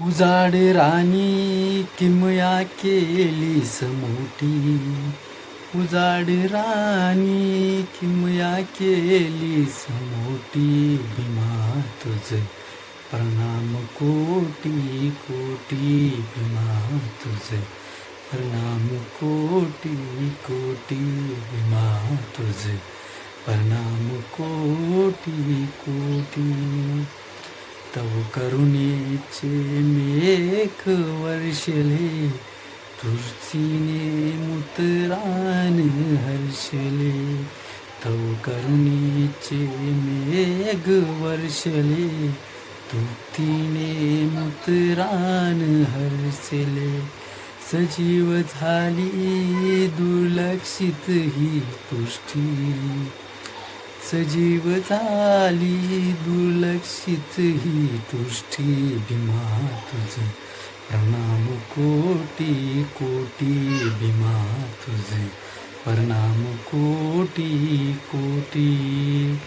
उजाड राणी किमया केलीस मोठी, उजाड राणी किमया केलीस मोठी, भीमा तुझ प्रणाम कोटी कोटी, भीमा तुझ प्रणाम कोटी कोटी, भीमा तुझ प्रणाम कोटी कोटी. तव करुणेचे मेघ वर्षले, तुळशीने मुतरान हर्षले. तव करुणेचे मेघ वर्षले, तुतीने मुतरान हर्षले. सजीव झाली दुर्लक्षित ही पुष्टी, सजीव झाली दुर्लक्षित ही तुष्टी, भीमा तुझ प्रणाम कोटी कोटी, भीमा तुझ प्रणाम कोटी कोटी.